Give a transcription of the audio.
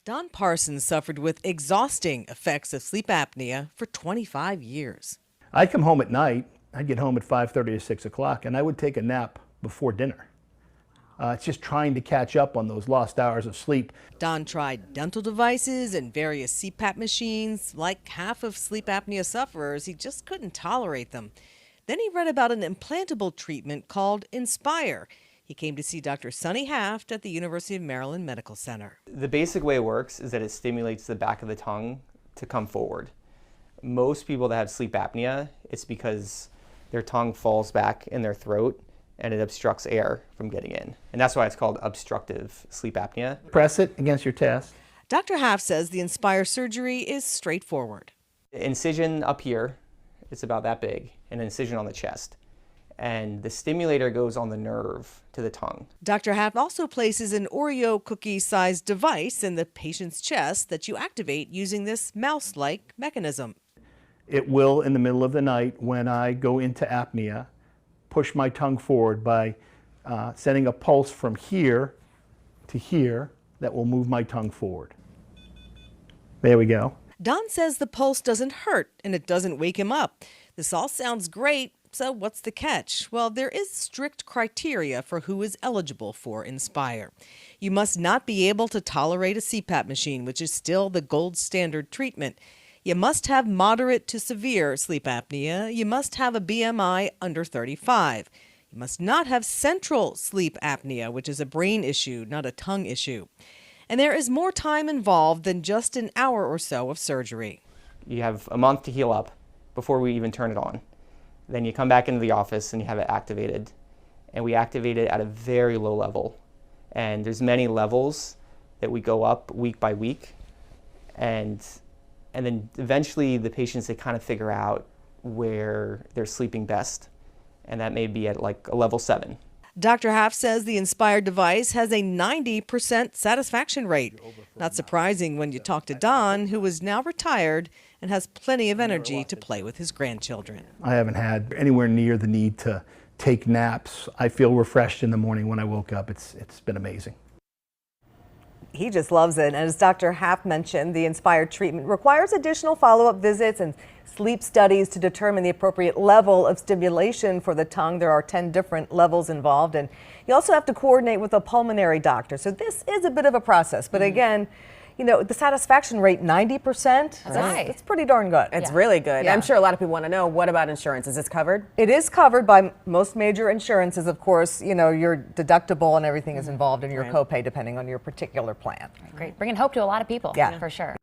Don Parsons suffered with exhausting effects of sleep apnea for 25 years. I'd come home at night, I'd get home at 5:30 or 6 o'clock, and I would take a nap before dinner. It's just trying to catch up on those lost hours of sleep. Don tried dental devices and various CPAP machines. Like half of sleep apnea sufferers, he just couldn't tolerate them. Then he read about an implantable treatment called Inspire. He came to see Dr. Sonny Haft at the University of Maryland Medical Center. The basic way it works is that it stimulates the back of the tongue to come forward. Most people that have sleep apnea, it's because their tongue falls back in their throat and it obstructs air from getting in. And that's why it's called obstructive sleep apnea. Press it against your chest. Dr. Haft says the Inspire surgery is straightforward. Incision up here, it's about that big, an incision on the chest. And the stimulator goes on the nerve to the tongue. Dr. Haft also places an Oreo cookie-sized device in the patient's chest that you activate using this mouse-like mechanism. It will, in the middle of the night, when I go into apnea, push my tongue forward by sending a pulse from here to here that will move my tongue forward. There we go. Don says the pulse doesn't hurt and it doesn't wake him up. This all sounds great, so what's the catch? Well, there is strict criteria for who is eligible for Inspire. You must not be able to tolerate a CPAP machine, which is still the gold standard treatment. You must have moderate to severe sleep apnea. You must have a BMI under 35. You must not have central sleep apnea, which is a brain issue, not a tongue issue. And there is more time involved than just an hour or so of surgery. You have a month to heal up before we even turn it on. Then you come back into the office and you have it activated. And we activate it at a very low level. And there's many levels that we go up week by week. And then eventually the patients, they kind of figure out where they're sleeping best. And that may be at like a level 7. Dr. Haft says the Inspire device has a 90% satisfaction rate. Not surprising when you talk to Don, who is now retired and has plenty of energy to play with his grandchildren. I haven't had anywhere near the need to take naps. I feel refreshed in the morning when I woke up. It's been amazing. He just loves it. And as Dr. Haft mentioned, the Inspire treatment requires additional follow-up visits and sleep studies to determine the appropriate level of stimulation for the tongue. There are 10 different levels involved, and you also have to coordinate with a pulmonary doctor. So this is a bit of a process, but again, you know, the satisfaction rate, 90%, that's pretty darn good. It's really good. Yeah. I'm sure a lot of people want to know, what about insurance? Is this covered? It is covered by most major insurances. Of course, you know, your deductible and everything is involved in your copay depending on your particular plan. Great. Bringing hope to a lot of people, for sure.